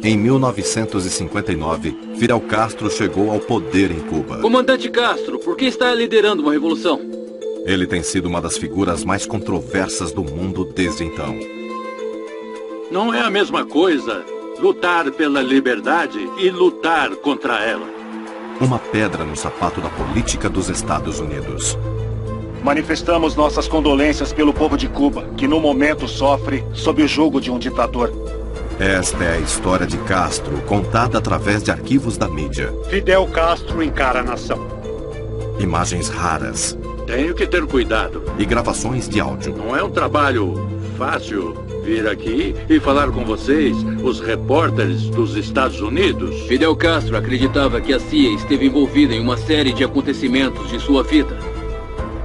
Em 1959, Fidel Castro chegou ao poder em Cuba. Comandante Castro, por que está liderando uma revolução? Ele tem sido uma das figuras mais controversas do mundo desde então. Não é a mesma coisa lutar pela liberdade e lutar contra ela. Uma pedra no sapato da política dos Estados Unidos. Manifestamos nossas condolências pelo povo de Cuba, que no momento sofre sob o jugo de um ditador. Esta é a história de Castro, contada através de arquivos da mídia. Fidel Castro encara a nação. Imagens raras. Tenho que ter cuidado. E gravações de áudio. Não é um trabalho fácil vir aqui e falar com vocês, os repórteres dos Estados Unidos. Fidel Castro acreditava que a CIA esteve envolvida em uma série de acontecimentos de sua vida.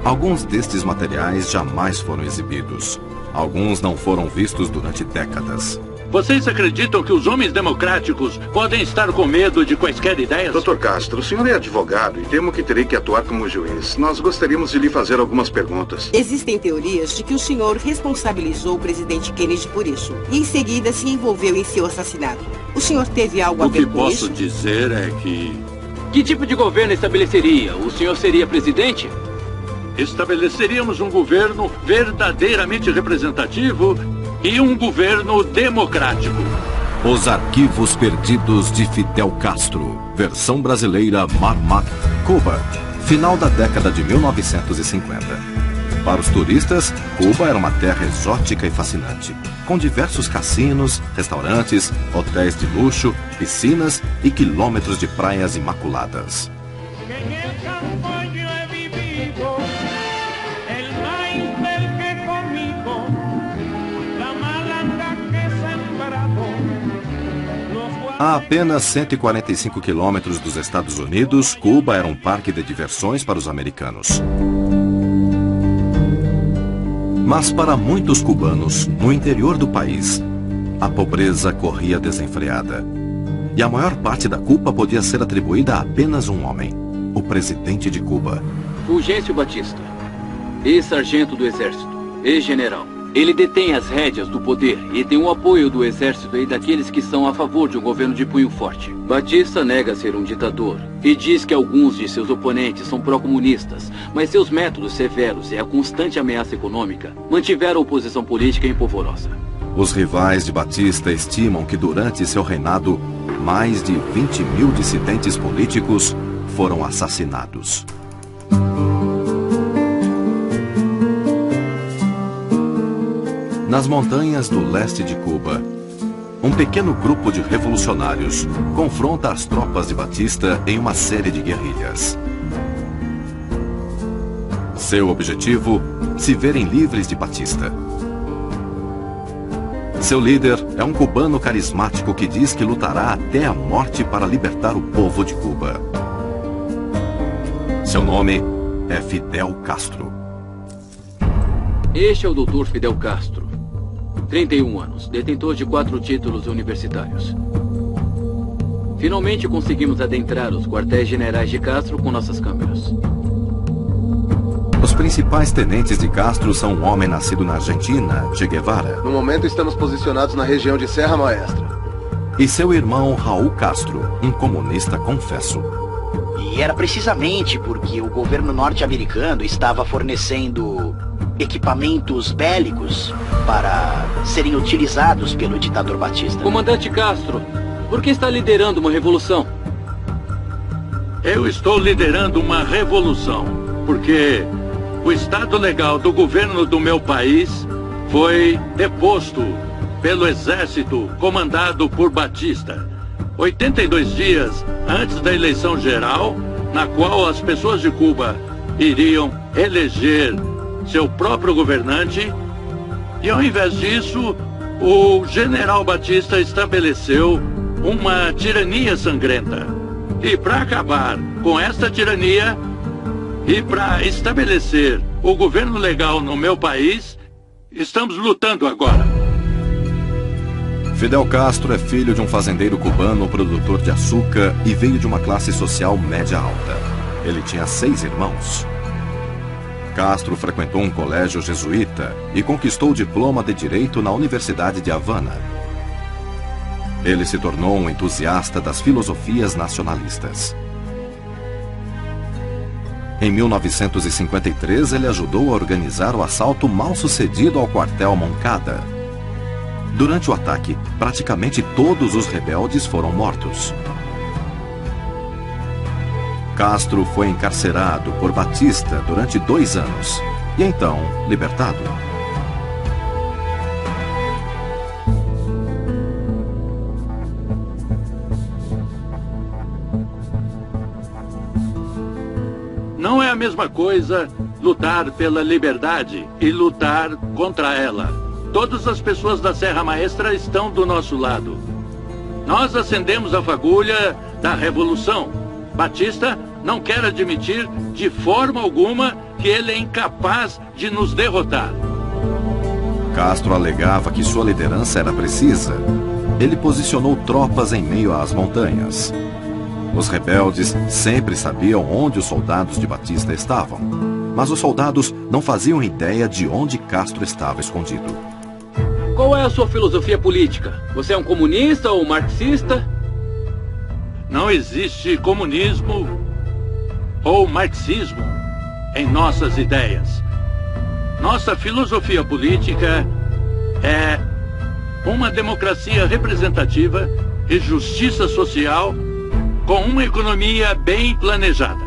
Alguns destes materiais jamais foram exibidos. Alguns não foram vistos durante décadas. Vocês acreditam que os homens democráticos podem estar com medo de quaisquer ideias? Dr. Castro, o senhor é advogado e temo que terei que atuar como juiz. Nós gostaríamos de lhe fazer algumas perguntas. Existem teorias de que o senhor responsabilizou o presidente Kennedy por isso e em seguida se envolveu em seu assassinato. O senhor teve algo a ver com isso? O que posso dizer é que... Que tipo de governo estabeleceria? O senhor seria presidente? Estabeleceríamos um governo verdadeiramente representativo e um governo democrático. Os Arquivos Perdidos de Fidel Castro. Versão brasileira Marmac, Cuba. Final da década de 1950. Para os turistas, Cuba era uma terra exótica e fascinante, com diversos cassinos, restaurantes, hotéis de luxo, piscinas e quilômetros de praias imaculadas. A apenas 145 quilômetros dos Estados Unidos, Cuba era um parque de diversões para os americanos. Mas para muitos cubanos, no interior do país, a pobreza corria desenfreada. E a maior parte da culpa podia ser atribuída a apenas um homem, o presidente de Cuba. Fulgêncio Batista, ex-sargento do Exército, ex-general. Ele detém as rédeas do poder e tem o apoio do exército e daqueles que são a favor de um governo de punho forte. Batista nega ser um ditador e diz que alguns de seus oponentes são pró-comunistas, mas seus métodos severos e a constante ameaça econômica mantiveram a oposição política empolvorosa. Os rivais de Batista estimam que durante seu reinado, mais de 20 mil dissidentes políticos foram assassinados. Nas montanhas do leste de Cuba, um pequeno grupo de revolucionários confronta as tropas de Batista em uma série de guerrilhas. Seu objetivo, se verem livres de Batista. Seu líder é um cubano carismático que diz que lutará até a morte para libertar o povo de Cuba. Seu nome é Fidel Castro. Este é o Dr. Fidel Castro. 31 anos, detentor de 4 títulos universitários. Finalmente conseguimos adentrar os quartéis generais de Castro com nossas câmeras. Os principais tenentes de Castro são um homem nascido na Argentina, Che Guevara. No momento estamos posicionados na região de Serra Maestra. E seu irmão Raul Castro, um comunista confesso. E era precisamente porque o governo norte-americano estava fornecendo equipamentos bélicos para serem utilizados pelo ditador Batista. Comandante Castro, por que está liderando uma revolução? Eu estou liderando uma revolução, porque o estado legal do governo do meu país foi deposto pelo exército comandado por Batista. 82 dias antes da eleição geral, na qual as pessoas de Cuba iriam eleger seu próprio governante, e ao invés disso, o general Batista estabeleceu uma tirania sangrenta. E para acabar com esta tirania e para estabelecer o governo legal no meu país, estamos lutando agora. Fidel Castro é filho de um fazendeiro cubano, produtor de açúcar e veio de uma classe social média alta. Ele tinha 6 irmãos. Castro frequentou um colégio jesuíta e conquistou o diploma de Direito na Universidade de Havana. Ele se tornou um entusiasta das filosofias nacionalistas. Em 1953, ele ajudou a organizar o assalto mal-sucedido ao quartel Moncada. Durante o ataque, praticamente todos os rebeldes foram mortos. Castro foi encarcerado por Batista durante 2 anos e então libertado. Não é a mesma coisa lutar pela liberdade e lutar contra ela. Todas as pessoas da Serra Maestra estão do nosso lado. Nós acendemos a fagulha da revolução. Batista não quer admitir de forma alguma que ele é incapaz de nos derrotar. Castro alegava que sua liderança era precisa. Ele posicionou tropas em meio às montanhas. Os rebeldes sempre sabiam onde os soldados de Batista estavam, mas os soldados não faziam ideia de onde Castro estava escondido. Qual é a sua filosofia política? Você é um comunista ou marxista? Não existe comunismo ou marxismo em nossas ideias. Nossa filosofia política é uma democracia representativa e justiça social com uma economia bem planejada.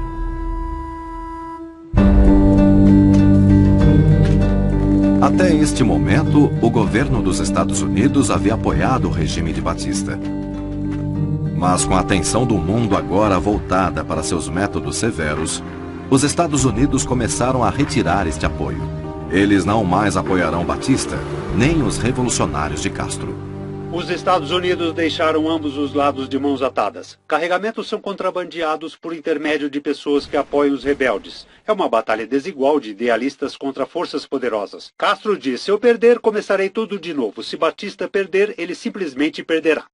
Até este momento, o governo dos Estados Unidos havia apoiado o regime de Batista. Mas com a atenção do mundo agora voltada para seus métodos severos, os Estados Unidos começaram a retirar este apoio. Eles não mais apoiarão Batista, nem os revolucionários de Castro. Os Estados Unidos deixaram ambos os lados de mãos atadas. Carregamentos são contrabandeados por intermédio de pessoas que apoiam os rebeldes. É uma batalha desigual de idealistas contra forças poderosas. Castro diz: se eu perder, começarei tudo de novo. Se Batista perder, ele simplesmente perderá.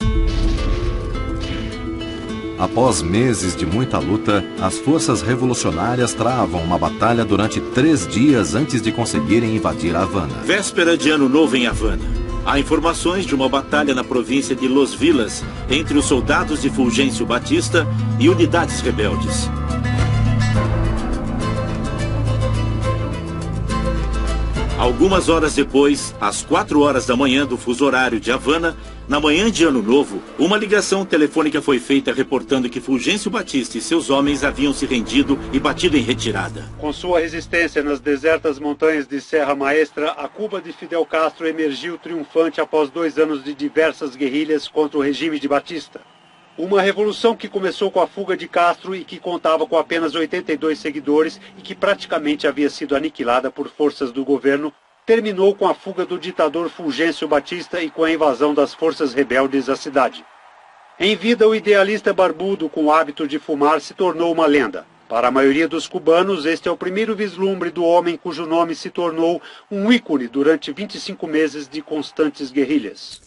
Após meses de muita luta, as forças revolucionárias travam uma batalha durante 3 dias antes de conseguirem invadir Havana. Véspera de Ano Novo em Havana. Há informações de uma batalha na província de Los Vilas entre os soldados de Fulgêncio Batista e unidades rebeldes. Algumas horas depois, às 4 horas da manhã do fuso horário de Havana, na manhã de Ano Novo, uma ligação telefônica foi feita reportando que Fulgêncio Batista e seus homens haviam se rendido e batido em retirada. Com sua resistência nas desertas montanhas de Serra Maestra, a Cuba de Fidel Castro emergiu triunfante após 2 anos de diversas guerrilhas contra o regime de Batista. Uma revolução que começou com a fuga de Castro e que contava com apenas 82 seguidores e que praticamente havia sido aniquilada por forças do governo, terminou com a fuga do ditador Fulgêncio Batista e com a invasão das forças rebeldes à cidade. Em vida, o idealista barbudo com o hábito de fumar se tornou uma lenda. Para a maioria dos cubanos, este é o primeiro vislumbre do homem cujo nome se tornou um ícone durante 25 meses de constantes guerrilhas.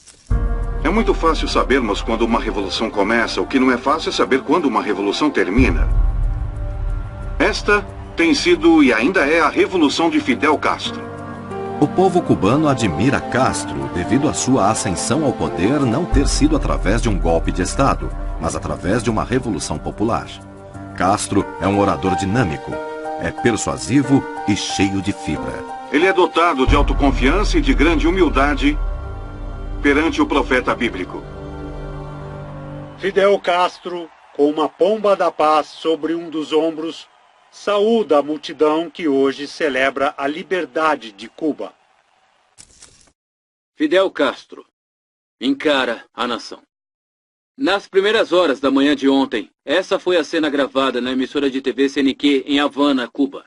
É muito fácil sabermos quando uma revolução começa. O que não é fácil é saber quando uma revolução termina. Esta tem sido e ainda é a revolução de Fidel Castro. O povo cubano admira Castro devido à sua ascensão ao poder não ter sido através de um golpe de Estado, mas através de uma revolução popular. Castro é um orador dinâmico, é persuasivo e cheio de fibra. Ele é dotado de autoconfiança e de grande humildade perante o profeta bíblico. Fidel Castro, com uma pomba da paz sobre um dos ombros, saúda a multidão que hoje celebra a liberdade de Cuba. Fidel Castro encara a nação. Nas primeiras horas da manhã de ontem, essa foi a cena gravada na emissora de TV CNQ em Havana, Cuba.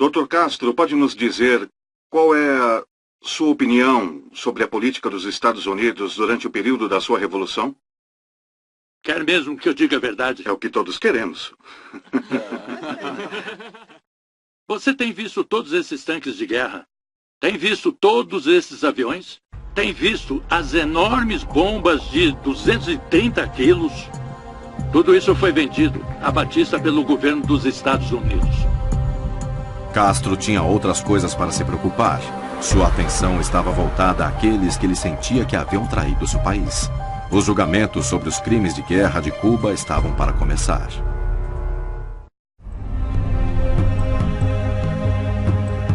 Dr. Castro, pode nos dizer qual é a sua opinião sobre a política dos Estados Unidos durante o período da sua revolução? Quer mesmo que eu diga a verdade? É o que todos queremos. Você tem visto todos esses tanques de guerra? Tem visto todos esses aviões? Tem visto as enormes bombas de 230 quilos? Tudo isso foi vendido a Batista pelo governo dos Estados Unidos. Castro tinha outras coisas para se preocupar. Sua atenção estava voltada àqueles que ele sentia que haviam traído seu país. Os julgamentos sobre os crimes de guerra de Cuba estavam para começar.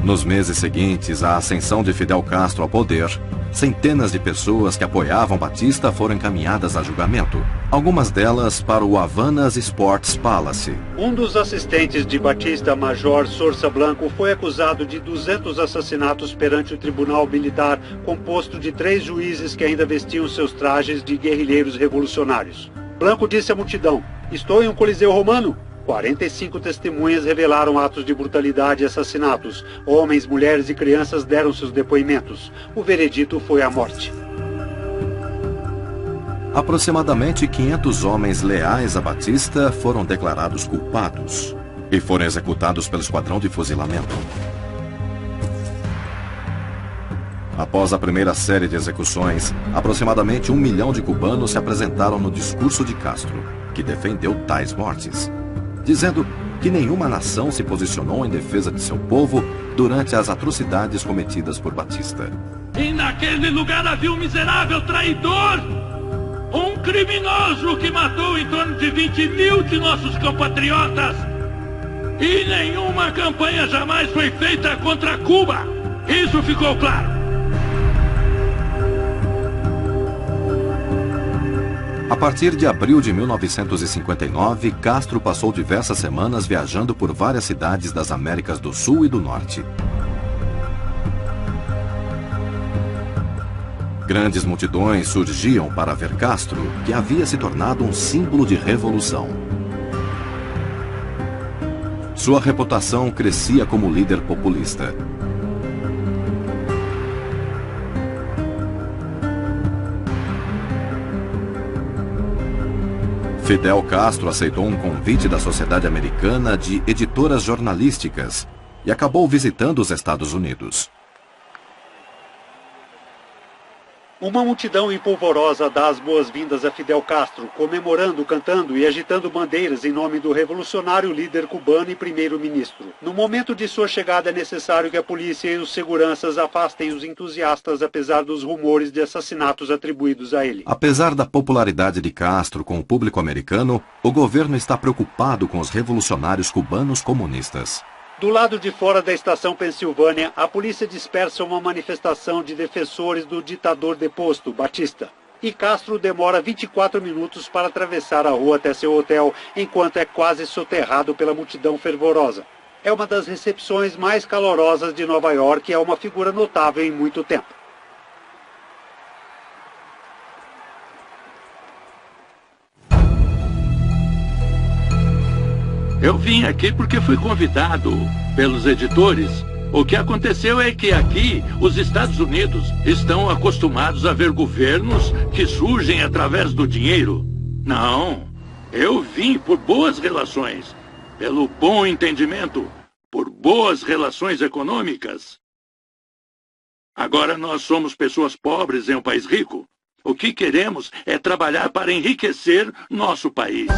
Nos meses seguintes à ascensão de Fidel Castro ao poder, centenas de pessoas que apoiavam Batista foram encaminhadas a julgamento, algumas delas para o Havanas Sports Palace. Um dos assistentes de Batista, Major Sorsa Blanco, foi acusado de 200 assassinatos perante o tribunal militar, composto de 3 juízes que ainda vestiam seus trajes de guerrilheiros revolucionários. Blanco disse à multidão: "Estou em um coliseu romano." 45 testemunhas revelaram atos de brutalidade e assassinatos. Homens, mulheres e crianças deram seus depoimentos. O veredito foi a morte. Aproximadamente 500 homens leais a Batista foram declarados culpados e foram executados pelo esquadrão de fuzilamento. Após a primeira série de execuções, aproximadamente 1 milhão de cubanos se apresentaram no discurso de Castro, que defendeu tais mortes, dizendo que nenhuma nação se posicionou em defesa de seu povo durante as atrocidades cometidas por Batista. E naquele lugar havia um miserável traidor, um criminoso que matou em torno de 20 mil de nossos compatriotas. E nenhuma campanha jamais foi feita contra Cuba. Isso ficou claro. A partir de abril de 1959, Castro passou diversas semanas viajando por várias cidades das Américas do Sul e do Norte. Grandes multidões surgiam para ver Castro, que havia se tornado um símbolo de revolução. Sua reputação crescia como líder populista. Fidel Castro aceitou um convite da Sociedade Americana de Editoras Jornalísticas e acabou visitando os Estados Unidos. Uma multidão empolvorosa dá as boas-vindas a Fidel Castro, comemorando, cantando e agitando bandeiras em nome do revolucionário líder cubano e primeiro-ministro. No momento de sua chegada é necessário que a polícia e os seguranças afastem os entusiastas, apesar dos rumores de assassinatos atribuídos a ele. Apesar da popularidade de Castro com o público americano, o governo está preocupado com os revolucionários cubanos comunistas. Do lado de fora da estação Pensilvânia, a polícia dispersa uma manifestação de defensores do ditador deposto, Batista. E Castro demora 24 minutos para atravessar a rua até seu hotel, enquanto é quase soterrado pela multidão fervorosa. É uma das recepções mais calorosas de Nova York e é uma figura notável em muito tempo. Eu vim aqui porque fui convidado pelos editores. O que aconteceu é que aqui, os Estados Unidos estão acostumados a ver governos que surgem através do dinheiro. Não, eu vim por boas relações, pelo bom entendimento, por boas relações econômicas. Agora nós somos pessoas pobres em um país rico. O que queremos é trabalhar para enriquecer nosso país.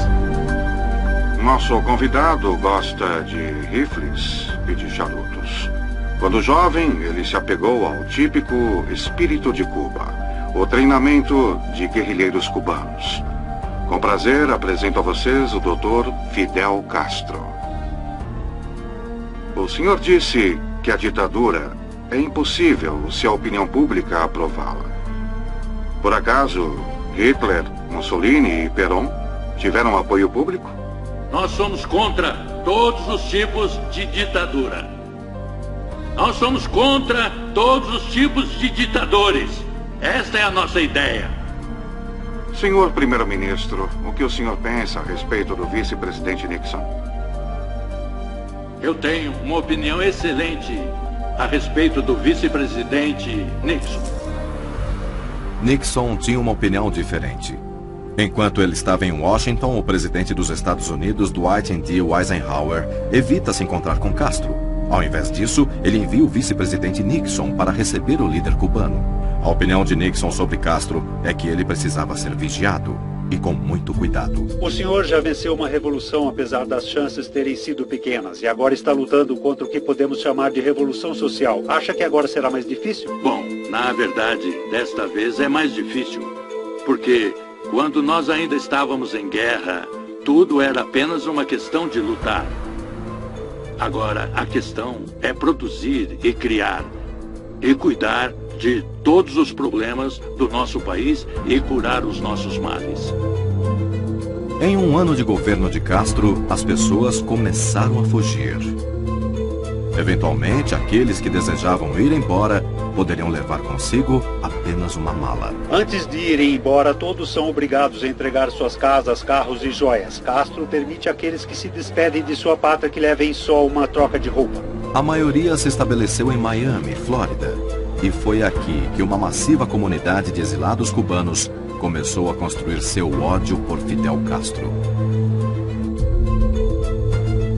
Nosso convidado gosta de rifles e de charutos. Quando jovem, ele se apegou ao típico espírito de Cuba, o treinamento de guerrilheiros cubanos. Com prazer, apresento a vocês o Dr. Fidel Castro. O senhor disse que a ditadura é impossível se a opinião pública aprová-la. Por acaso, Hitler, Mussolini e Perón tiveram apoio público? Nós somos contra todos os tipos de ditadura. Nós somos contra todos os tipos de ditadores. Esta é a nossa ideia. Senhor Primeiro-Ministro, o que o senhor pensa a respeito do vice-presidente Nixon? Eu tenho uma opinião excelente a respeito do vice-presidente Nixon. Nixon tinha uma opinião diferente. Enquanto ele estava em Washington, o presidente dos Estados Unidos, Dwight D. Eisenhower, evita se encontrar com Castro. Ao invés disso, ele envia o vice-presidente Nixon para receber o líder cubano. A opinião de Nixon sobre Castro é que ele precisava ser vigiado e com muito cuidado. O senhor já venceu uma revolução, apesar das chances terem sido pequenas, e agora está lutando contra o que podemos chamar de revolução social. Acha que agora será mais difícil? Bom, na verdade, desta vez é mais difícil, porque Quando nós ainda estávamos em guerra, tudo era apenas uma questão de lutar. Agora, a questão é produzir e criar e cuidar de todos os problemas do nosso país e curar os nossos males. Em um ano de governo de Castro, as pessoas começaram a fugir. Eventualmente, aqueles que desejavam ir embora poderiam levar consigo apenas uma mala. Antes de irem embora, todos são obrigados a entregar suas casas, carros e joias. Castro permite àqueles que se despedem de sua pátria que levem só uma troca de roupa. A maioria se estabeleceu em Miami, Flórida. E foi aqui que uma massiva comunidade de exilados cubanos começou a construir seu ódio por Fidel Castro.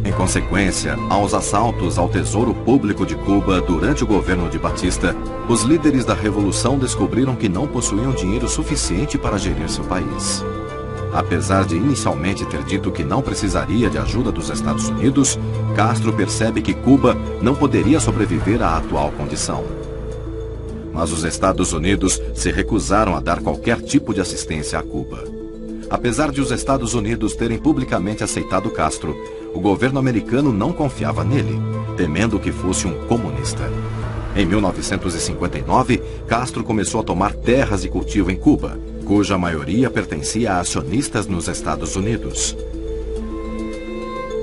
Em consequência, aos assaltos ao Tesouro Público de Cuba durante o governo de Batista, os líderes da revolução descobriram que não possuíam dinheiro suficiente para gerir seu país. Apesar de inicialmente ter dito que não precisaria de ajuda dos Estados Unidos, Castro percebe que Cuba não poderia sobreviver à atual condição. Mas os Estados Unidos se recusaram a dar qualquer tipo de assistência a Cuba. Apesar de os Estados Unidos terem publicamente aceitado Castro, o governo americano não confiava nele, temendo que fosse um comunista. Em 1959, Castro começou a tomar terras de cultivo em Cuba, cuja maioria pertencia a acionistas nos Estados Unidos.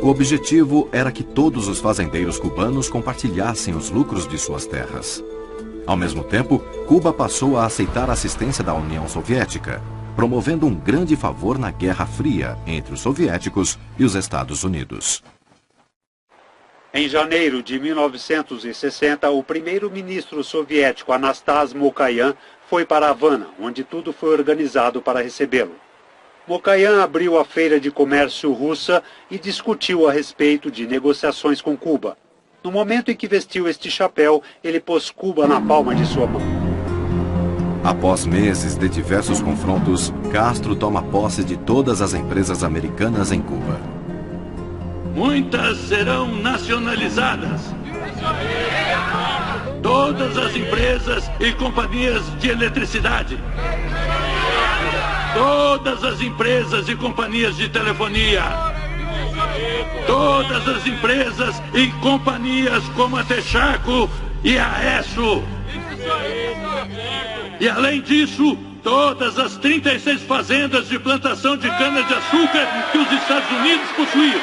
O objetivo era que todos os fazendeiros cubanos compartilhassem os lucros de suas terras. Ao mesmo tempo, Cuba passou a aceitar a assistência da União Soviética, promovendo um grande favor na Guerra Fria entre os soviéticos e os Estados Unidos. Em janeiro de 1960, o primeiro-ministro soviético Anastas Mokayán foi para Havana, onde tudo foi organizado para recebê-lo. Mokayán abriu a Feira de Comércio Russa e discutiu a respeito de negociações com Cuba. No momento em que vestiu este chapéu, ele pôs Cuba na palma de sua mão. Após meses de diversos confrontos, Castro toma posse de todas as empresas americanas em Cuba. Muitas serão nacionalizadas. Todas as empresas e companhias de eletricidade. Todas as empresas e companhias de telefonia. Todas as empresas e companhias como a Texaco e a ESSO. E além disso, todas as 36 fazendas de plantação de cana-de-açúcar que os Estados Unidos possuíam.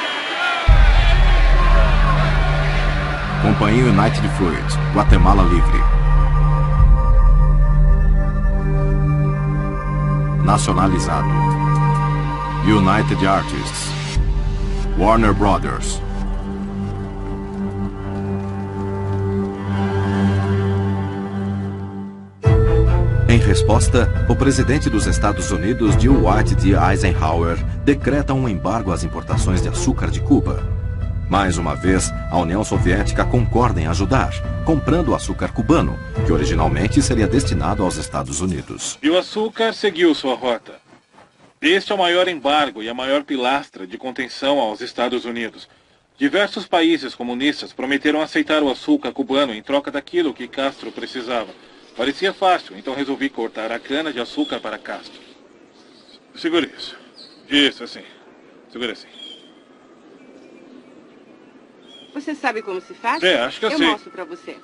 Companhia United Fruit, Guatemala Livre. Nacionalizado. United Artists. Warner Brothers. Em resposta, o presidente dos Estados Unidos, Dwight D. Eisenhower, decreta um embargo às importações de açúcar de Cuba. Mais uma vez, a União Soviética concorda em ajudar, comprando o açúcar cubano, que originalmente seria destinado aos Estados Unidos. E o açúcar seguiu sua rota. Este é o maior embargo e a maior pilastra de contenção aos Estados Unidos. Diversos países comunistas prometeram aceitar o açúcar cubano em troca daquilo que Castro precisava. Parecia fácil, então resolvi cortar a cana de açúcar para Castro. Segure isso. Isso, assim. Segure assim. Você sabe como se faz? Acho que eu sei. Eu mostro pra você.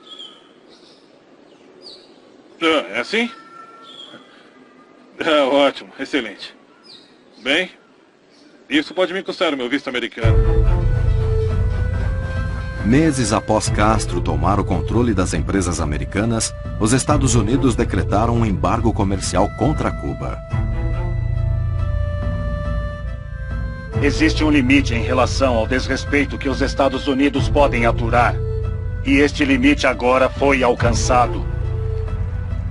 É assim? Ótimo, excelente. Bem, isso pode me custar o meu visto americano. Meses após Castro tomar o controle das empresas americanas, os Estados Unidos decretaram um embargo comercial contra Cuba. Existe um limite em relação ao desrespeito que os Estados Unidos podem aturar. E este limite agora foi alcançado.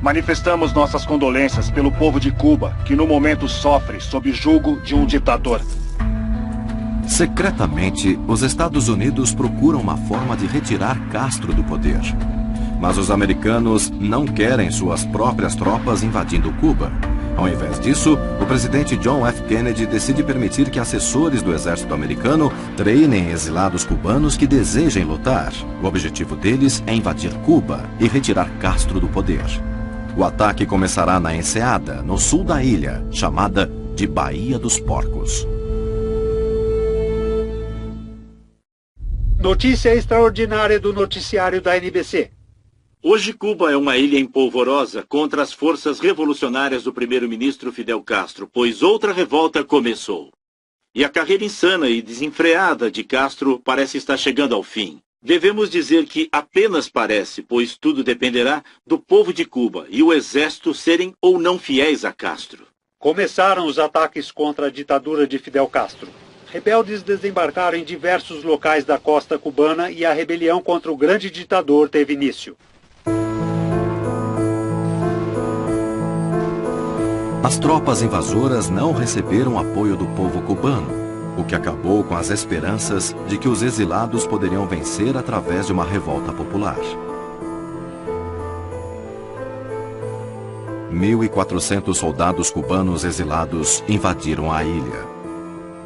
Manifestamos nossas condolências pelo povo de Cuba, que no momento sofre sob julgo de um ditador. Secretamente, os Estados Unidos procuram uma forma de retirar Castro do poder. Mas os americanos não querem suas próprias tropas invadindo Cuba. Ao invés disso, o presidente John F. Kennedy decide permitir que assessores do exército americano treinem exilados cubanos que desejem lutar. O objetivo deles é invadir Cuba e retirar Castro do poder. O ataque começará na Enseada, no sul da ilha, chamada de Baía dos Porcos. Notícia extraordinária do noticiário da NBC. Hoje Cuba é uma ilha empolvorosa contra as forças revolucionárias do primeiro-ministro Fidel Castro, pois outra revolta começou. E a carreira insana e desenfreada de Castro parece estar chegando ao fim. Devemos dizer que apenas parece, pois tudo dependerá do povo de Cuba e o exército serem ou não fiéis a Castro. Começaram os ataques contra a ditadura de Fidel Castro. Rebeldes desembarcaram em diversos locais da costa cubana e a rebelião contra o grande ditador teve início. As tropas invasoras não receberam apoio do povo cubano, o que acabou com as esperanças de que os exilados poderiam vencer através de uma revolta popular. 1.400 soldados cubanos exilados invadiram a ilha.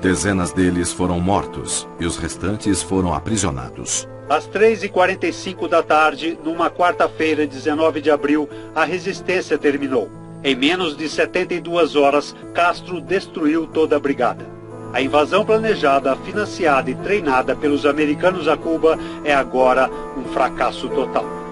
Dezenas deles foram mortos e os restantes foram aprisionados. Às 3h45 da tarde, numa quarta-feira, 19 de abril, a resistência terminou. Em menos de 72 horas, Castro destruiu toda a brigada. A invasão planejada, financiada e treinada pelos americanos a Cuba é agora um fracasso total.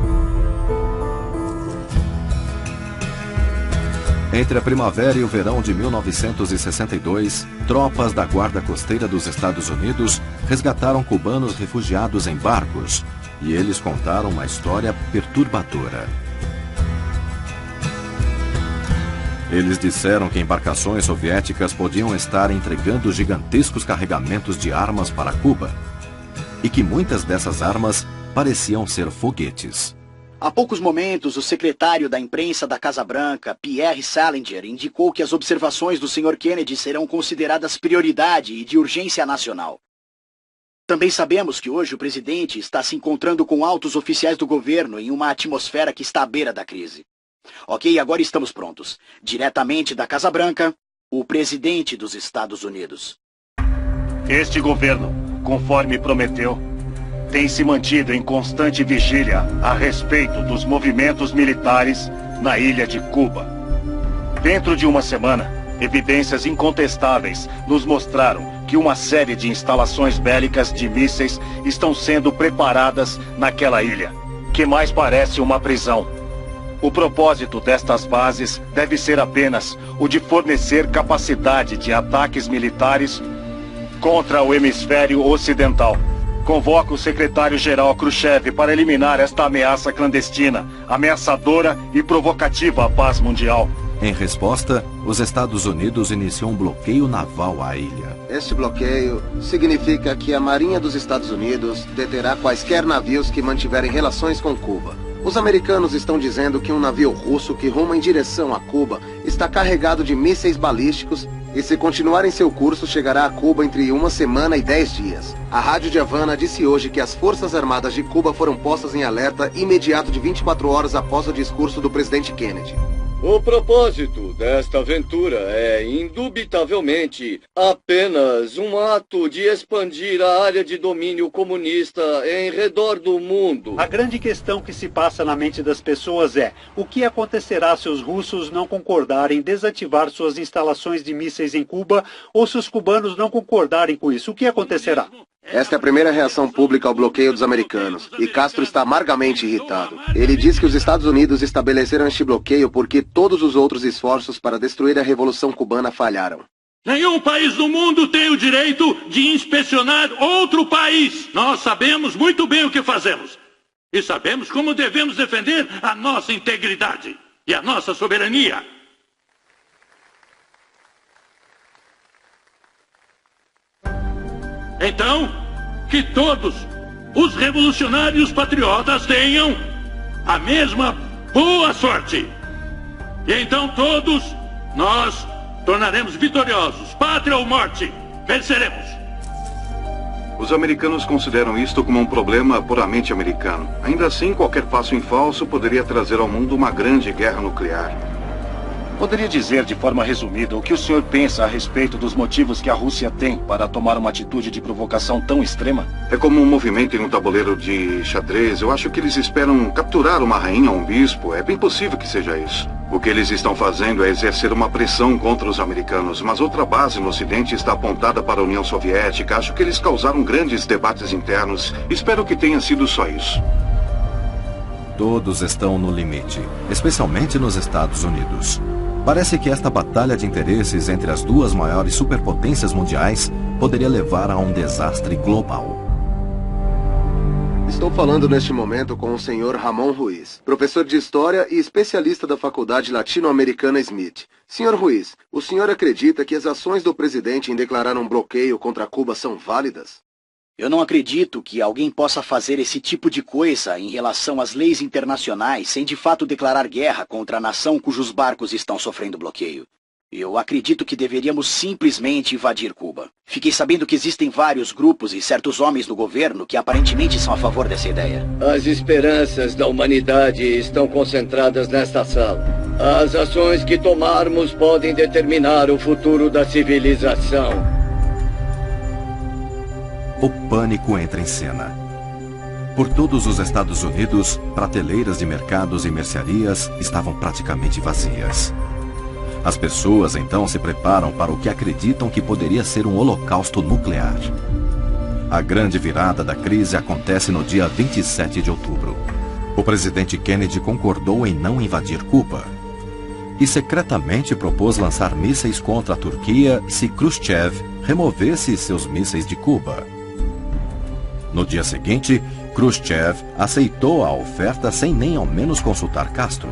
Entre a primavera e o verão de 1962, tropas da Guarda Costeira dos Estados Unidos resgataram cubanos refugiados em barcos, e eles contaram uma história perturbadora. Eles disseram que embarcações soviéticas podiam estar entregando gigantescos carregamentos de armas para Cuba, e que muitas dessas armas pareciam ser foguetes. Há poucos momentos, o secretário da imprensa da Casa Branca, Pierre Salinger, indicou que as observações do Sr. Kennedy serão consideradas prioridade e de urgência nacional. Também sabemos que hoje o presidente está se encontrando com altos oficiais do governo em uma atmosfera que está à beira da crise. Ok, agora estamos prontos. Diretamente da Casa Branca, o presidente dos Estados Unidos. Este governo, conforme prometeu, tem se mantido em constante vigília a respeito dos movimentos militares na ilha de Cuba. Dentro de uma semana, evidências incontestáveis nos mostraram que uma série de instalações bélicas de mísseis estão sendo preparadas naquela ilha, que mais parece uma prisão. O propósito destas bases deve ser apenas o de fornecer capacidade de ataques militares contra o hemisfério ocidental. Convoco o secretário-geral Khrushchev para eliminar esta ameaça clandestina, ameaçadora e provocativa à paz mundial. Em resposta, os Estados Unidos iniciou um bloqueio naval à ilha. Este bloqueio significa que a Marinha dos Estados Unidos deterá quaisquer navios que mantiverem relações com Cuba. Os americanos estão dizendo que um navio russo que ruma em direção a Cuba está carregado de mísseis balísticos e, se continuar em seu curso, chegará a Cuba entre 1 semana e 10 dias. A Rádio de Havana disse hoje que as Forças Armadas de Cuba foram postas em alerta imediato de 24 horas após o discurso do presidente Kennedy. O propósito desta aventura é, indubitavelmente, apenas um ato de expandir a área de domínio comunista em redor do mundo. A grande questão que se passa na mente das pessoas é: o que acontecerá se os russos não concordarem em desativar suas instalações de mísseis em Cuba, ou se os cubanos não concordarem com isso? O que acontecerá? Esta é a primeira reação pública ao bloqueio dos americanos, e Castro está amargamente irritado. Ele diz que os Estados Unidos estabeleceram este bloqueio porque todos os outros esforços para destruir a Revolução Cubana falharam. Nenhum país do mundo tem o direito de inspecionar outro país. Nós sabemos muito bem o que fazemos. E sabemos como devemos defender a nossa integridade e a nossa soberania. Então, que todos os revolucionários patriotas tenham a mesma boa sorte. E então todos nós tornaremos vitoriosos. Pátria ou morte, venceremos. Os americanos consideram isto como um problema puramente americano. Ainda assim, qualquer passo em falso poderia trazer ao mundo uma grande guerra nuclear. Poderia dizer de forma resumida o que o senhor pensa a respeito dos motivos que a Rússia tem para tomar uma atitude de provocação tão extrema? É como um movimento em um tabuleiro de xadrez. Eu acho que eles esperam capturar uma rainha ou um bispo. É bem possível que seja isso. O que eles estão fazendo é exercer uma pressão contra os americanos, mas outra base no Ocidente está apontada para a União Soviética. Acho que eles causaram grandes debates internos. Espero que tenha sido só isso. Todos estão no limite, especialmente nos Estados Unidos. Parece que esta batalha de interesses entre as duas maiores superpotências mundiais poderia levar a um desastre global. Estou falando neste momento com o Sr. Ramon Ruiz, professor de História e especialista da Faculdade Latino-Americana Smith. Sr. Ruiz, o senhor acredita que as ações do presidente em declarar um bloqueio contra Cuba são válidas? Eu não acredito que alguém possa fazer esse tipo de coisa em relação às leis internacionais sem de fato declarar guerra contra a nação cujos barcos estão sofrendo bloqueio. Eu acredito que deveríamos simplesmente invadir Cuba. Fiquei sabendo que existem vários grupos e certos homens no governo que aparentemente são a favor dessa ideia. As esperanças da humanidade estão concentradas nesta sala. As ações que tomarmos podem determinar o futuro da civilização. O pânico entra em cena. Por todos os Estados Unidos, prateleiras de mercados e mercearias estavam praticamente vazias. As pessoas então se preparam para o que acreditam que poderia ser um holocausto nuclear. A grande virada da crise acontece no dia 27 de outubro. O presidente Kennedy concordou em não invadir Cuba e secretamente propôs lançar mísseis contra a Turquia se Khrushchev removesse seus mísseis de Cuba. No dia seguinte, Khrushchev aceitou a oferta sem nem ao menos consultar Castro.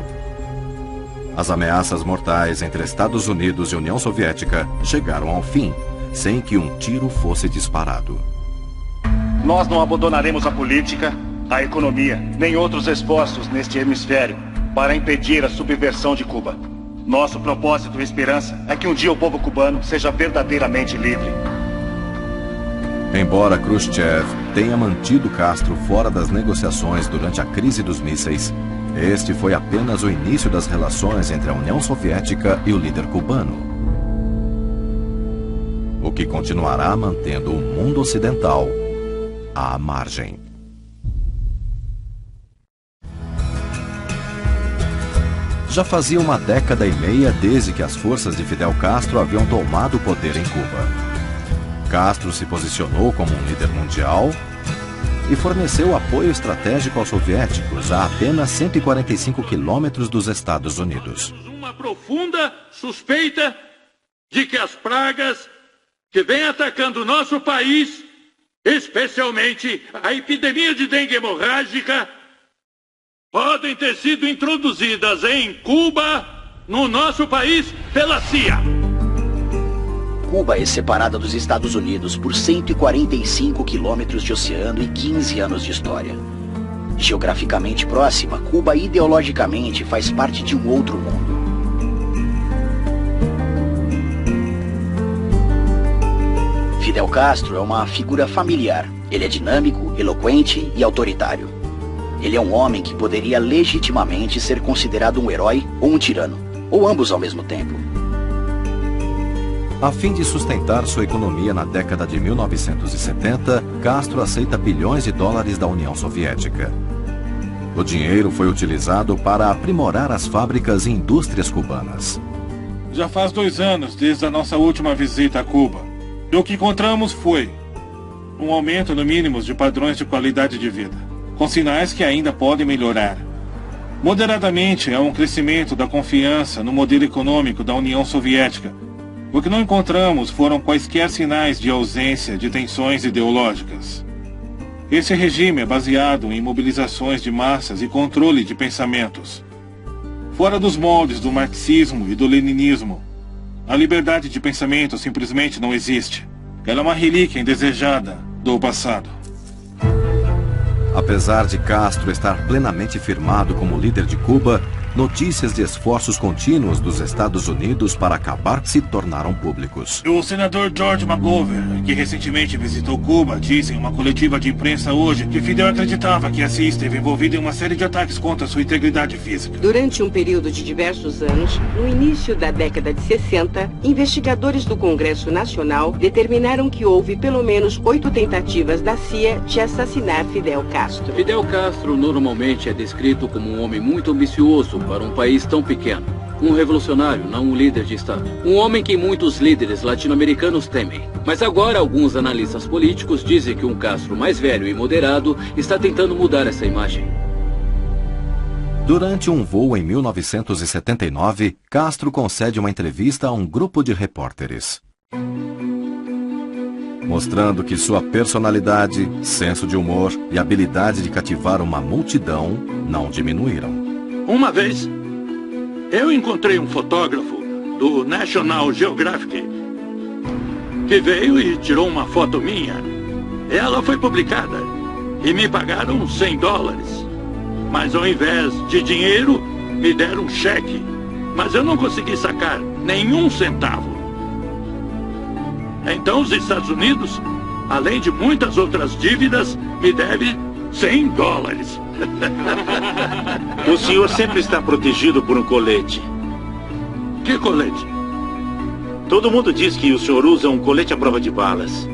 As ameaças mortais entre Estados Unidos e União Soviética chegaram ao fim, sem que um tiro fosse disparado. Nós não abandonaremos a política, a economia, nem outros esforços neste hemisfério para impedir a subversão de Cuba. Nosso propósito e esperança é que um dia o povo cubano seja verdadeiramente livre. Embora Khrushchev tenha mantido Castro fora das negociações durante a crise dos mísseis, este foi apenas o início das relações entre a União Soviética e o líder cubano, o que continuará mantendo o mundo ocidental à margem. Já fazia uma década e meia desde que as forças de Fidel Castro haviam tomado o poder em Cuba. Castro se posicionou como um líder mundial e forneceu apoio estratégico aos soviéticos a apenas 145 quilômetros dos Estados Unidos. Uma profunda suspeita de que as pragas que vêm atacando o nosso país, especialmente a epidemia de dengue hemorrágica, podem ter sido introduzidas em Cuba, no nosso país, pela CIA. Cuba é separada dos Estados Unidos por 145 quilômetros de oceano e 15 anos de história. Geograficamente próxima, Cuba ideologicamente faz parte de um outro mundo. Fidel Castro é uma figura familiar. Ele é dinâmico, eloquente e autoritário. Ele é um homem que poderia legitimamente ser considerado um herói ou um tirano, ou ambos ao mesmo tempo. A fim de sustentar sua economia na década de 1970, Castro aceita bilhões de dólares da União Soviética. O dinheiro foi utilizado para aprimorar as fábricas e indústrias cubanas. Já faz 2 anos desde a nossa última visita a Cuba. E o que encontramos foi um aumento no mínimo de padrões de qualidade de vida, com sinais que ainda podem melhorar. Moderadamente, há um crescimento da confiança no modelo econômico da União Soviética. O que não encontramos foram quaisquer sinais de ausência de tensões ideológicas. Esse regime é baseado em mobilizações de massas e controle de pensamentos. Fora dos moldes do marxismo e do leninismo, a liberdade de pensamento simplesmente não existe. Ela é uma relíquia indesejada do passado. Apesar de Castro estar plenamente firmado como líder de Cuba, notícias de esforços contínuos dos Estados Unidos para acabar se tornaram públicos. O senador George McGovern, que recentemente visitou Cuba, disse em uma coletiva de imprensa hoje que Fidel acreditava que a CIA esteve envolvida em uma série de ataques contra sua integridade física. Durante um período de diversos anos, no início da década de 60, investigadores do Congresso Nacional determinaram que houve pelo menos 8 tentativas da CIA de assassinar Fidel Castro. Fidel Castro normalmente é descrito como um homem muito ambicioso para um país tão pequeno. Um revolucionário, não um líder de Estado. Um homem que muitos líderes latino-americanos temem. Mas agora alguns analistas políticos dizem que um Castro mais velho e moderado está tentando mudar essa imagem. Durante um voo em 1979, Castro concede uma entrevista a um grupo de repórteres, mostrando que sua personalidade, senso de humor e habilidade de cativar uma multidão não diminuíram. Uma vez, eu encontrei um fotógrafo do National Geographic que veio e tirou uma foto minha. Ela foi publicada e me pagaram $100. Mas ao invés de dinheiro, me deram um cheque. Mas eu não consegui sacar nenhum centavo. Então os Estados Unidos, além de muitas outras dívidas, me deve $100. O senhor sempre está protegido por um colete. Que colete? Todo mundo diz que o senhor usa um colete à prova de balas.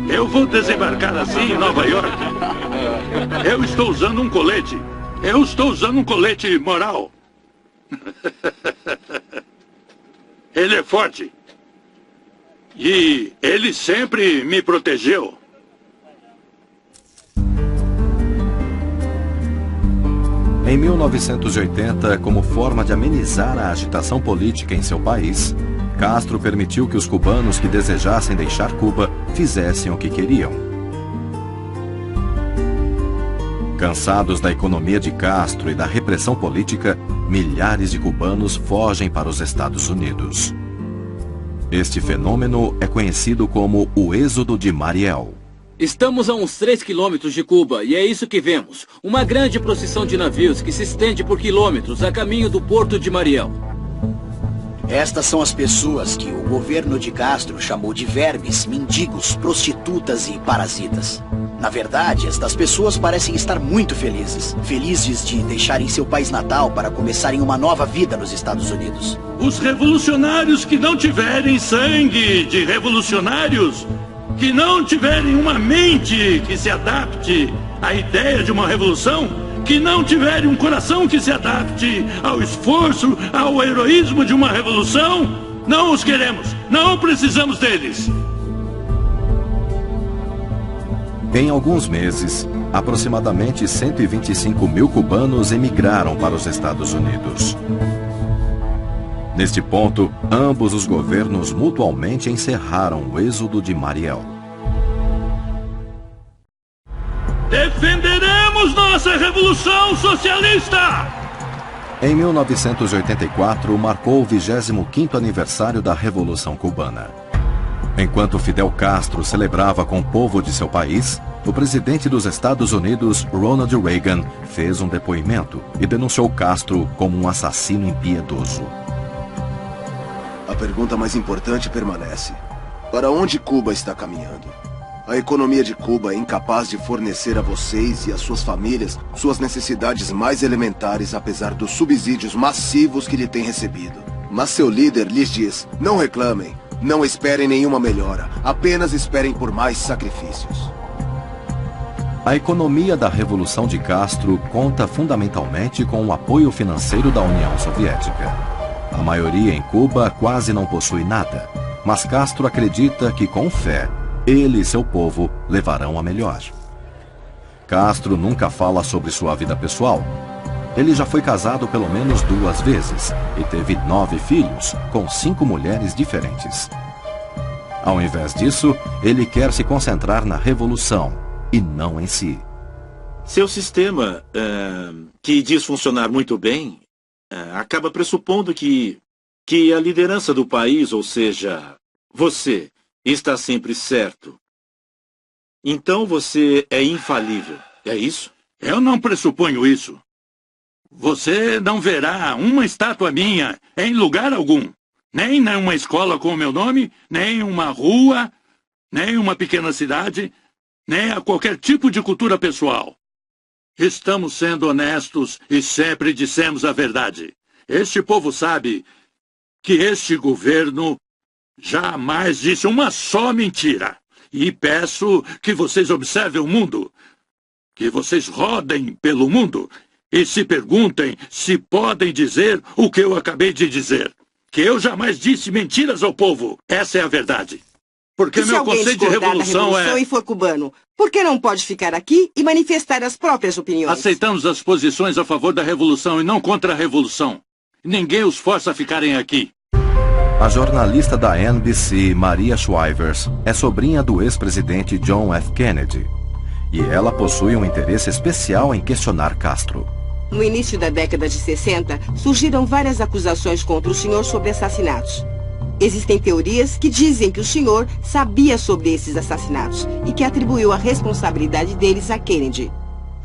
Eu vou desembarcar assim em Nova York. Eu estou usando um colete. Eu estou usando um colete moral. Ele é forte. E ele sempre me protegeu. Em 1980, como forma de amenizar a agitação política em seu país, Castro permitiu que os cubanos que desejassem deixar Cuba fizessem o que queriam. Cansados da economia de Castro e da repressão política, milhares de cubanos fogem para os Estados Unidos. Este fenômeno é conhecido como o Êxodo de Mariel. Estamos a uns 3 quilômetros de Cuba e é isso que vemos. Uma grande procissão de navios que se estende por quilômetros a caminho do porto de Mariel. Estas são as pessoas que o governo de Castro chamou de vermes, mendigos, prostitutas e parasitas. Na verdade, estas pessoas parecem estar muito felizes. Felizes de deixarem seu país natal para começarem uma nova vida nos Estados Unidos. Os revolucionários que não tiverem sangue de revolucionários, que não tiverem uma mente que se adapte à ideia de uma revolução, que não tiverem um coração que se adapte ao esforço, ao heroísmo de uma revolução, não os queremos, não precisamos deles. Em alguns meses, aproximadamente 125 mil cubanos emigraram para os Estados Unidos. Neste ponto, ambos os governos mutualmente encerraram o Êxodo de Mariel. Defenderemos nossa revolução socialista! Em 1984, marcou o 25º aniversário da Revolução Cubana. Enquanto Fidel Castro celebrava com o povo de seu país, o presidente dos Estados Unidos, Ronald Reagan, fez um depoimento e denunciou Castro como um assassino impiedoso. A pergunta mais importante permanece: para onde Cuba está caminhando? A economia de Cuba é incapaz de fornecer a vocês e às suas famílias suas necessidades mais elementares, apesar dos subsídios massivos que lhe tem recebido. Mas seu líder lhes diz: não reclamem, não esperem nenhuma melhora, apenas esperem por mais sacrifícios. A economia da Revolução de Castro conta fundamentalmente com o apoio financeiro da União Soviética. A maioria em Cuba quase não possui nada, mas Castro acredita que, com fé, ele e seu povo levarão a melhor. Castro nunca fala sobre sua vida pessoal. Ele já foi casado pelo menos 2 vezes e teve 9 filhos, com 5 mulheres diferentes. Ao invés disso, ele quer se concentrar na revolução e não em si. Seu sistema, que diz funcionar muito bem, acaba pressupondo que a liderança do país, ou seja, você, está sempre certo. Então você é infalível, é isso? Eu não pressuponho isso. Você não verá uma estátua minha em lugar algum. Nem numa escola com o meu nome, nem uma rua, nem uma pequena cidade, nem a qualquer tipo de cultura pessoal. Estamos sendo honestos e sempre dissemos a verdade. Este povo sabe que este governo jamais disse uma só mentira. E peço que vocês observem o mundo. Que vocês rodem pelo mundo e se perguntem se podem dizer o que eu acabei de dizer. Que eu jamais disse mentiras ao povo. Essa é a verdade. Porque meu conceito de revolução e for cubano, por que não pode ficar aqui e manifestar as próprias opiniões? Aceitamos as posições a favor da revolução e não contra a revolução. Ninguém os força a ficarem aqui. A jornalista da NBC, Maria Shivers, é sobrinha do ex-presidente John F. Kennedy. E ela possui um interesse especial em questionar Castro. No início da década de 60, surgiram várias acusações contra o senhor sobre assassinatos. Existem teorias que dizem que o senhor sabia sobre esses assassinatos e que atribuiu a responsabilidade deles a Kennedy.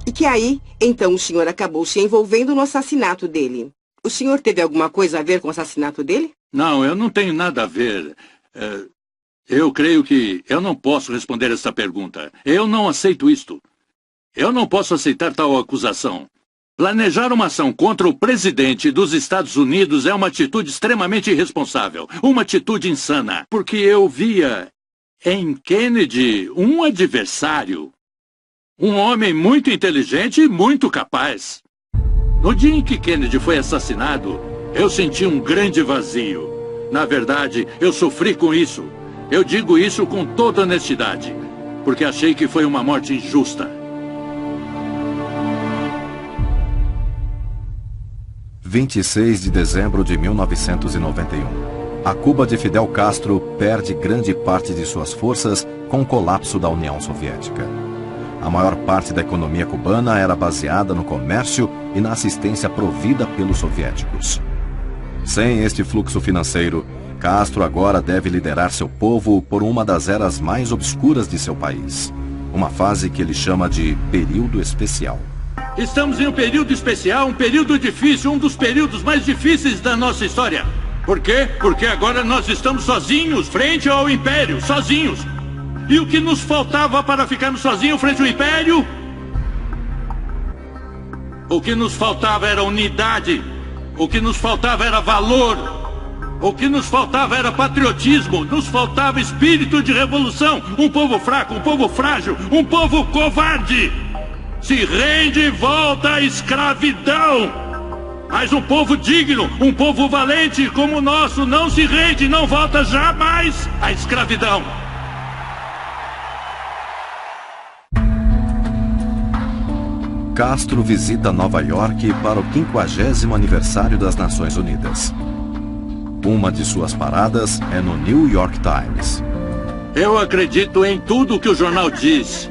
E que aí, então, o senhor acabou se envolvendo no assassinato dele. O senhor teve alguma coisa a ver com o assassinato dele? Não, eu não tenho nada a ver. Eu creio que eu não posso responder essa pergunta. Eu não aceito isto. Eu não posso aceitar tal acusação. Planejar uma ação contra o presidente dos Estados Unidos é uma atitude extremamente irresponsável. Uma atitude insana. Porque eu via em Kennedy um adversário. Um homem muito inteligente e muito capaz. No dia em que Kennedy foi assassinado, eu senti um grande vazio. Na verdade, eu sofri com isso. Eu digo isso com toda honestidade. Porque achei que foi uma morte injusta. 26 de dezembro de 1991. A Cuba de Fidel Castro perde grande parte de suas forças com o colapso da União Soviética. A maior parte da economia cubana era baseada no comércio e na assistência provida pelos soviéticos. Sem este fluxo financeiro, Castro agora deve liderar seu povo por uma das eras mais obscuras de seu país. Uma fase que ele chama de período especial. Estamos em um período especial, um período difícil, um dos períodos mais difíceis da nossa história. Por quê? Porque agora nós estamos sozinhos, frente ao Império, sozinhos. E o que nos faltava para ficarmos sozinhos frente ao Império? O que nos faltava era unidade. O que nos faltava era valor. O que nos faltava era patriotismo. Nos faltava espírito de revolução. Um povo fraco, um povo frágil, um povo covarde. Se rende e volta à escravidão. Mas um povo digno, um povo valente como o nosso não se rende, não volta jamais à escravidão. Castro visita Nova York para o 50º aniversário das Nações Unidas. Uma de suas paradas é no New York Times. Eu acredito em tudo que o jornal diz.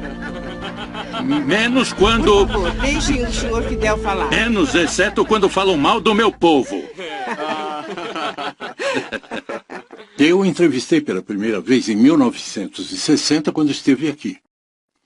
Menos quando... Por favor, deixem o senhor Fidel falar. Menos, exceto quando falam mal do meu povo. Eu o entrevistei pela primeira vez em 1960, quando esteve aqui.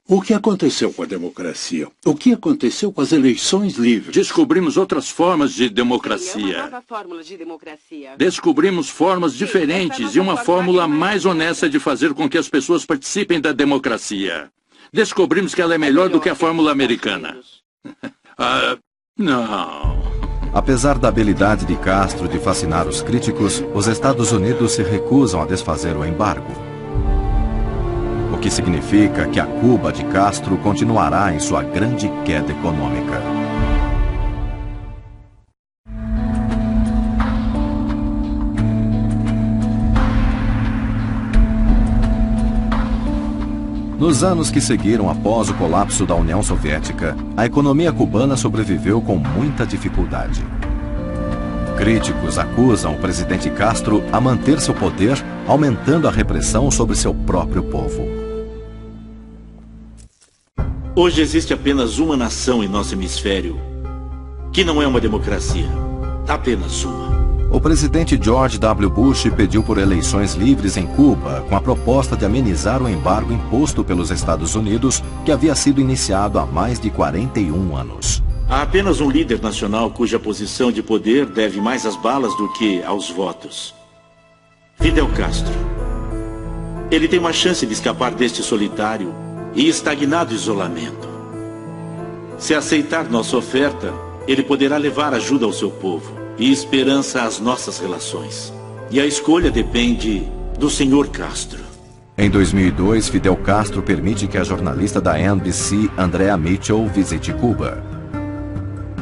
O que aconteceu com a democracia? O que aconteceu com as eleições livres? Descobrimos outras formas de democracia. Uma nova fórmula de democracia. Descobrimos formas diferentes e uma fórmula mais honesta de fazer com que as pessoas participem da democracia. Descobrimos que ela é melhor do que a fórmula americana. Não. Apesar da habilidade de Castro de fascinar os críticos, os Estados Unidos se recusam a desfazer o embargo. O que significa que a Cuba de Castro continuará em sua grande queda econômica. Nos anos que seguiram após o colapso da União Soviética, a economia cubana sobreviveu com muita dificuldade. Críticos acusam o presidente Castro a manter seu poder, aumentando a repressão sobre seu próprio povo. Hoje existe apenas uma nação em nosso hemisfério, que não é uma democracia. Apenas uma. O presidente George W. Bush pediu por eleições livres em Cuba, com a proposta de amenizar o embargo imposto pelos Estados Unidos, que havia sido iniciado há mais de 41 anos. Há apenas um líder nacional cuja posição de poder deve mais às balas do que aos votos. Fidel Castro. Ele tem uma chance de escapar deste solitário e estagnado isolamento. Se aceitar nossa oferta, ele poderá levar ajuda ao seu povo e esperança às nossas relações. E a escolha depende do Sr. Castro. Em 2002, Fidel Castro permite que a jornalista da NBC, Andrea Mitchell, visite Cuba.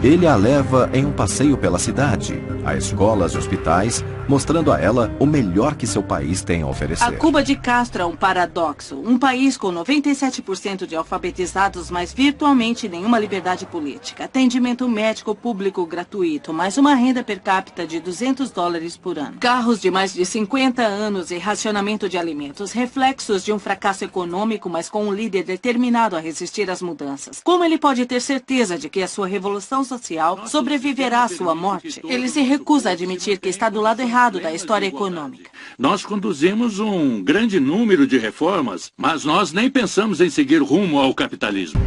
Ele a leva em um passeio pela cidade, a escolas e hospitais, mostrando a ela o melhor que seu país tem a oferecer. A Cuba de Castro é um paradoxo. Um país com 97% de alfabetizados, mas virtualmente nenhuma liberdade política. Atendimento médico público gratuito, mais uma renda per capita de $200 por ano. Carros de mais de 50 anos e racionamento de alimentos. Reflexos de um fracasso econômico, mas com um líder determinado a resistir às mudanças. Como ele pode ter certeza de que a sua revolução social sobreviverá à sua morte? Ele se recusa a admitir que está do lado errado da história econômica. Nós conduzimos um grande número de reformas, mas nós nem pensamos em seguir rumo ao capitalismo.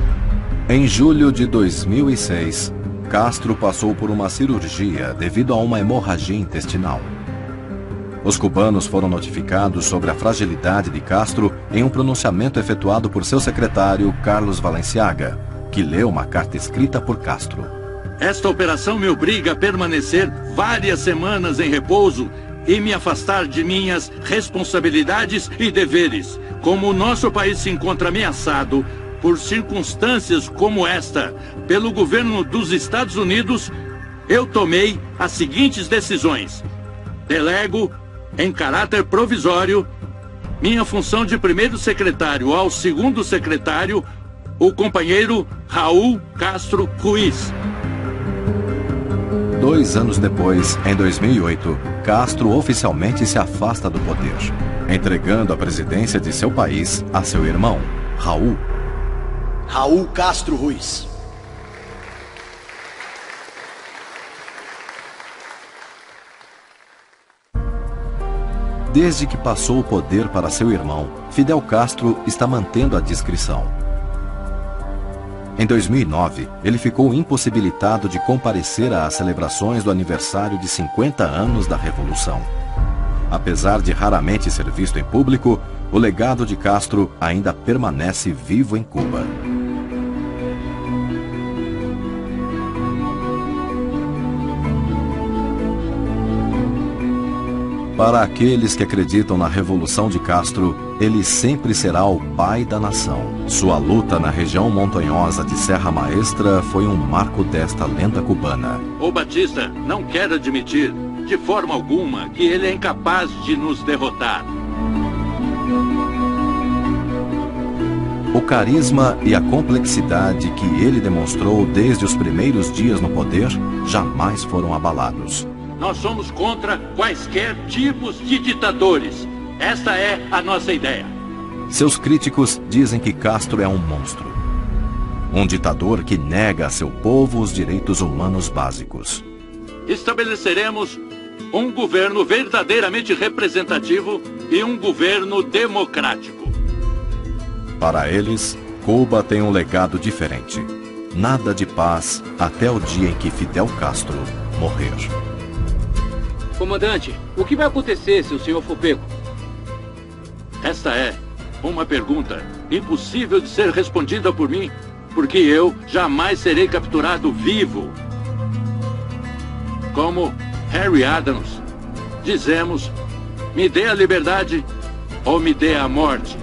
Em julho de 2006, Castro passou por uma cirurgia devido a uma hemorragia intestinal. Os cubanos foram notificados sobre a fragilidade de Castro em um pronunciamento efetuado por seu secretário, Carlos Valenciaga, que leu uma carta escrita por Castro. Esta operação me obriga a permanecer várias semanas em repouso e me afastar de minhas responsabilidades e deveres. Como o nosso país se encontra ameaçado por circunstâncias como esta pelo governo dos Estados Unidos, eu tomei as seguintes decisões. Delego, em caráter provisório, minha função de primeiro secretário ao segundo secretário, o companheiro Raul Castro Ruiz. 2 anos depois, em 2008, Castro oficialmente se afasta do poder, entregando a presidência de seu país a seu irmão, Raul Castro Ruiz. Desde que passou o poder para seu irmão, Fidel Castro está mantendo a discrição. Em 2009, ele ficou impossibilitado de comparecer às celebrações do aniversário de 50 anos da Revolução. Apesar de raramente ser visto em público, o legado de Castro ainda permanece vivo em Cuba. Para aqueles que acreditam na Revolução de Castro, ele sempre será o pai da nação. Sua luta na região montanhosa de Serra Maestra foi um marco desta lenda cubana. O Batista não quer admitir, de forma alguma, que ele é incapaz de nos derrotar. O carisma e a complexidade que ele demonstrou desde os primeiros dias no poder jamais foram abalados. Nós somos contra quaisquer tipos de ditadores. Esta é a nossa ideia. Seus críticos dizem que Castro é um monstro. Um ditador que nega a seu povo os direitos humanos básicos. Estabeleceremos um governo verdadeiramente representativo e um governo democrático. Para eles, Cuba tem um legado diferente. Nada de paz até o dia em que Fidel Castro morrer. Comandante, o que vai acontecer se o senhor for pego? Esta é uma pergunta impossível de ser respondida por mim, porque eu jamais serei capturado vivo. Como Harry Adams, dizemos, me dê a liberdade ou me dê a morte.